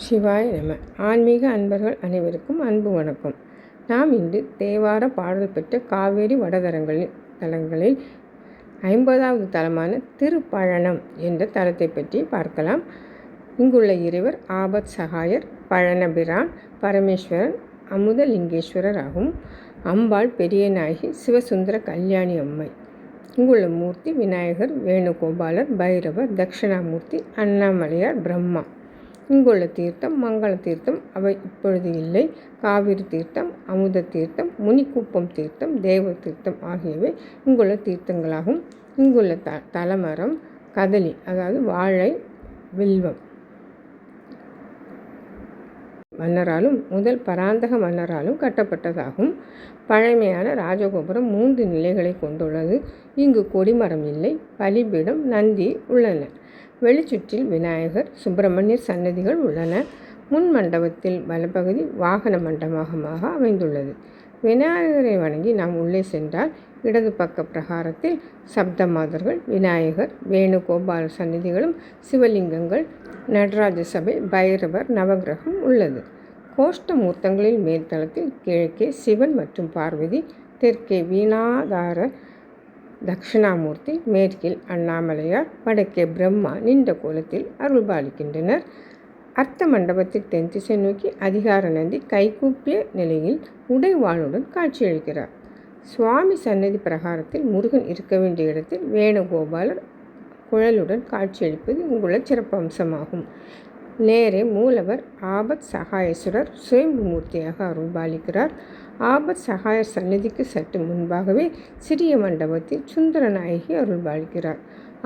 சிவாய நம. ஆன்மீக அன்பர்கள் அனைவருக்கும் அன்பு வணக்கம். நாம் இன்று தேவார பாடல் பெற்ற காவேரி தலங்களில் 50வது தலமான திருப்பழனம் என்ற தலத்தை பற்றி பார்க்கலாம். இங்குள்ள இறைவர் ஆபத் சகாயர், பழனபிரான், பரமேஸ்வரன், அமுதலிங்கேஸ்வரர் ஆகும். அம்பாள் பெரியநாயகி, சிவசுந்தர கல்யாணி அம்மை. இங்குள்ள மூர்த்தி விநாயகர், வேணுகோபாலர், பைரவர், தட்சிணாமூர்த்தி, அண்ணாமலையார், பிரம்மா. இங்குள்ள தீர்த்தம் மங்கள தீர்த்தம், அவை இப்பொழுது இல்லை. காவிரி தீர்த்தம், அமுத தீர்த்தம், முனிக்குப்பம் தீர்த்தம், தேவ தீர்த்தம் ஆகியவை இங்குள்ள தீர்த்தங்களாகும். இங்குள்ள தலமரம் கதலி, அதாவது வாழை வில்வம் மன்னராலும் முதல் பராந்தக மன்னராலும் கட்டப்பட்டதாகும். பழமையான ராஜகோபுரம் 3 நிலைகளை கொண்டுள்ளது. இங்கு கொடிமரம் இல்லை. பலிபீடம், நந்தி உள்ளன. வெளிச்சுற்றில் விநாயகர், சுப்பிரமணியர் சன்னதிகள் உள்ளன. முன் மண்டபத்தில் வலப்பகுதி வாகன மண்டபமாக அமைந்துள்ளது. விநாயகரை வணங்கி நாம் உள்ளே சென்றால் இடது பக்க பிரகாரத்தில் சப்தமாதர்கள், விநாயகர், வேணுகோபால சன்னதிகளும், சிவலிங்கங்கள், நடராஜ சபை, பைரவர், நவகிரகம் உள்ளது. கோஷ்ட மூர்த்தங்களில் மேல்தளத்தில் கிழக்கே சிவன் மற்றும் பார்வதி, தெற்கே வீணாதார தட்சிணாமூர்த்தி, மேற்கில் அண்ணாமலையார், வடக்கே பிரம்மா நின்ற கோலத்தில் அருள்பாலிக்கின்றனர். அர்த்த மண்டபத்தில் தென் திசை நோக்கி அதிகார நந்தி கைகூப்பிய நிலையில் உடைவாளுடன் காட்சியளிக்கிறார். சுவாமி சன்னதி பிரகாரத்தில் முருகன் இருக்க வேண்டிய இடத்தில் வேணுகோபாலர் குழலுடன் காட்சியளிப்பது இங்குள்ள சிறப்பம்சமாகும். நேரே மூலவர் ஆபத் சகாயேஸ்வரர் சுயம்பு மூர்த்தியாக அருள்பாலிக்கிறார். ஆபத் சகாயர் சன்னதிக்கு சற்று முன்பாகவே சிறிய மண்டபத்தில் சுந்தரநாயகி அருள்பாலிக்கிறார்.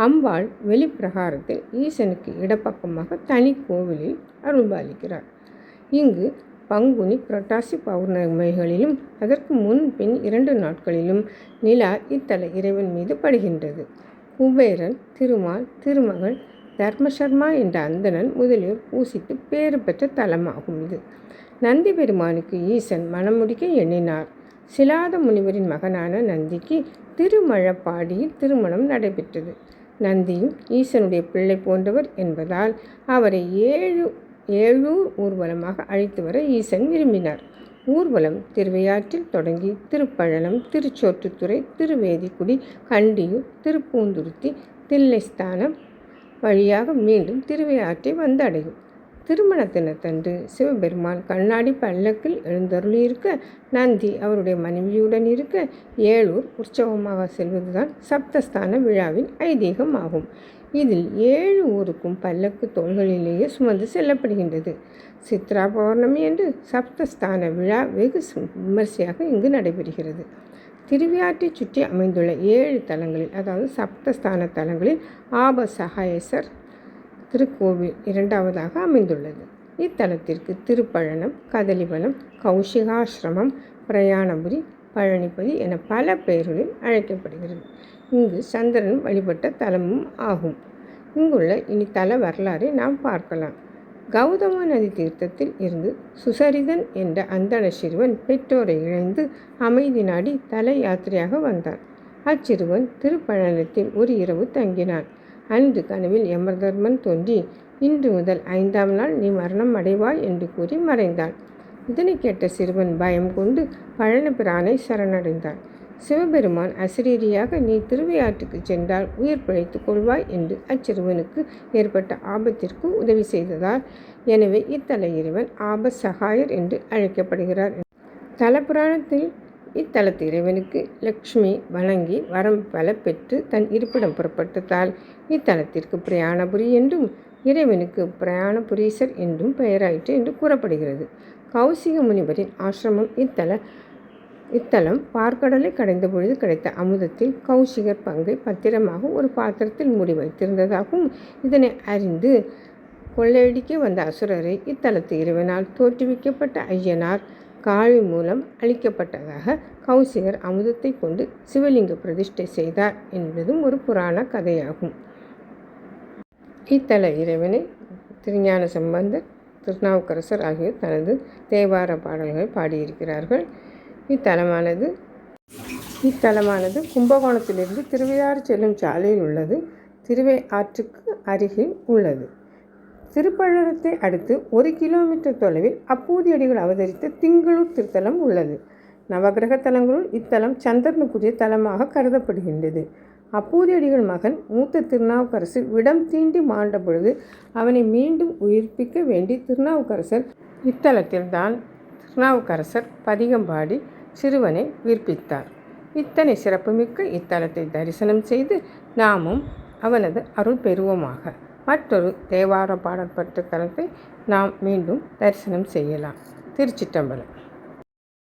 அம்பாள் வெளிப்பிரகாரத்தில் ஈசனுக்கு இடப்பக்கமாக தனி கோவிலில் அருள்பாலிக்கிறார். இங்கு பங்குனி, புரட்டாசி பௌர்ணமிகளிலும் அதற்கு முன்பின் 2 நாட்களிலும் நிலா இத்தல இறைவன் மீது படுகின்றது. குபேரன், திருமால், திருமகள், தர்மசர்மா என்ற அந்தணன் முதலியோர் பூசித்து பேறு பெற்ற தலமாகும் இது. நந்தி பெருமானுக்கு ஈசன் மணமுடிக்க எண்ணினார். சிலாத முனிவரின் மகனான நந்திக்கு திருமழப்பாடியில் திருமணம் நடைபெற்றது. நந்தியும் ஈசனுடைய பிள்ளை போன்றவர் என்பதால் அவரை ஏழூர் ஊர்வலமாக அழைத்து வர ஈசன் விரும்பினார். ஊர்வலம் திருவையாற்றில் தொடங்கி திருப்பழனம், திருச்சோற்றுத்துறை, திருவேதிக்குடி, கண்டியூர், திருப்பூந்துருத்தி, தில்லைஸ்தானம் வழியாக மீண்டும் திருவையாற்றை வந்தடையும். திருமண தினத்தன்று சிவபெருமான் கண்ணாடி பல்லக்கில் எழுந்தருளியிருக்க, நந்தி அவருடைய மனைவியுடன் இருக்க ஏழூர் உற்சவமாக செல்வதுதான் சப்தஸ்தான விழாவின் ஐதீகம் ஆகும். இதில் 7 ஊருக்கும் பல்லக்கு தோள்களிலேயே சுமந்து செல்லப்படுகின்றது. சித்ரா பௌர்ணமி என்று சப்தஸ்தான விழா வெகு விமர்சையாக இங்கு நடைபெறுகிறது. திருவையாற்றை சுற்றி அமைந்துள்ள 7 தலங்களில், அதாவது சப்தஸ்தான தலங்களில் ஆபத் சகாயேசர் திருக்கோவில் 2வதாக அமைந்துள்ளது. இத்தலத்திற்கு திருப்பழனம், கதலிவனம், கௌஷிகாசிரமம், பிரயாணபுரி, பழனிபதி என பல பெயர்களில் அழைக்கப்படுகிறது. இங்கு சந்திரன் வழிபட்ட தலமும் ஆகும். இங்குள்ள இனி தல வரலாறை நாம் பார்க்கலாம். கௌதம நதி தீர்த்தத்தில் இருந்து சுசரிதன் என்ற அந்தண சிறுவன் பெற்றோரை இழந்து அமைதி நாடி தல யாத்திரையாக வந்தான். அச்சிறுவன் திருப்பழனத்தில் ஒரு இரவு தங்கினான். அன்று கனவில் யமதர்மன் தோன்றி, இன்று முதல் 5ஆம் நாள் நீ மரணம் அடைவாய் என்று கூறி மறைந்தான். இதனை கேட்ட சிறுவன் பயம் கொண்டு பழனபிரானை சரணடைந்தான். சிவபெருமான் அசிரீரியாக நீ திருவையாற்றுக்கு சென்றால் உயிர் பிழைத்துக் கொள்வாய் என்று அச்சிறுவனுக்கு ஏற்பட்ட ஆபத்திற்கு உதவி செய்ததால், எனவே இத்தல இறைவன் ஆபத் சகாயர் என்று அழைக்கப்படுகிறார். தலபுராணத்தில் இத்தலத்து இறைவனுக்கு லக்ஷ்மி வணங்கி வரம் பல பெற்று தன் இருப்பிடம் புறப்பட்டதால் இத்தலத்திற்கு பிரயாணபுரி என்றும், இறைவனுக்கு பிரயாணபுரீசர் என்றும் பெயராயிற்று என்று கூறப்படுகிறது. கௌசிக முனிவரின் ஆசிரமம் இத்தலம் பார்க்கடலை கடைந்த பொழுது கிடைத்த அமுதத்தில் கௌசிகர் பங்கை பத்திரமாக ஒரு பாத்திரத்தில் மூடி வைத்திருந்ததாகவும், இதனை அறிந்து கொள்ளையடிக்க வந்த அசுரரை இத்தலத்து இறைவனால் தோற்றுவிக்கப்பட்ட ஐயனார் காளி மூலம் அளிக்கப்பட்டதாக கௌசிகர் அமுதத்தை கொண்டு சிவலிங்க பிரதிஷ்டை செய்தார் என்பதும் ஒரு புராண கதையாகும். இத்தல இறைவனை திருஞான சம்பந்தர், திருநாவுக்கரசர் ஆகியோர் தனது தேவார பாடல்களை பாடியிருக்கிறார்கள். இத்தலமானது கும்பகோணத்திலிருந்து திருவையாறு செல்லும் சாலையில் உள்ளது. திருவை ஆற்றுக்கு அருகில் உள்ளது. திருப்பழனத்தை அடுத்து 1 கிலோமீட்டர் தொலைவில் அப்பூதியடிகள் அவதரித்த திங்களூர் திருத்தலம் உள்ளது. நவகிரக தலங்களுள் இத்தலம் சந்திரனுக்குரிய தலமாக கருதப்படுகின்றது. அப்பூதியடிகள் மகன் மூத்த திருநாவுக்கரசர் விடம் தீண்டி மாண்ட பொழுது அவனை மீண்டும் உயிர்ப்பிக்க வேண்டி திருநாவுக்கரசர் இத்தலத்தில்தான் திருநாவுக்கரசர் பதிகம் பாடி சிறுவனை உயிர்ப்பித்தார். இத்தனை சிறப்புமிக்க இத்தலத்தை தரிசனம் செய்து நாமும் அவனது அருள் பெறுவோமாக. மற்றொரு தேவார பாடற்பட்ட தலத்தை நாம் மீண்டும் தரிசனம் செய்யலாம். திருச்சிற்றம்பலம்.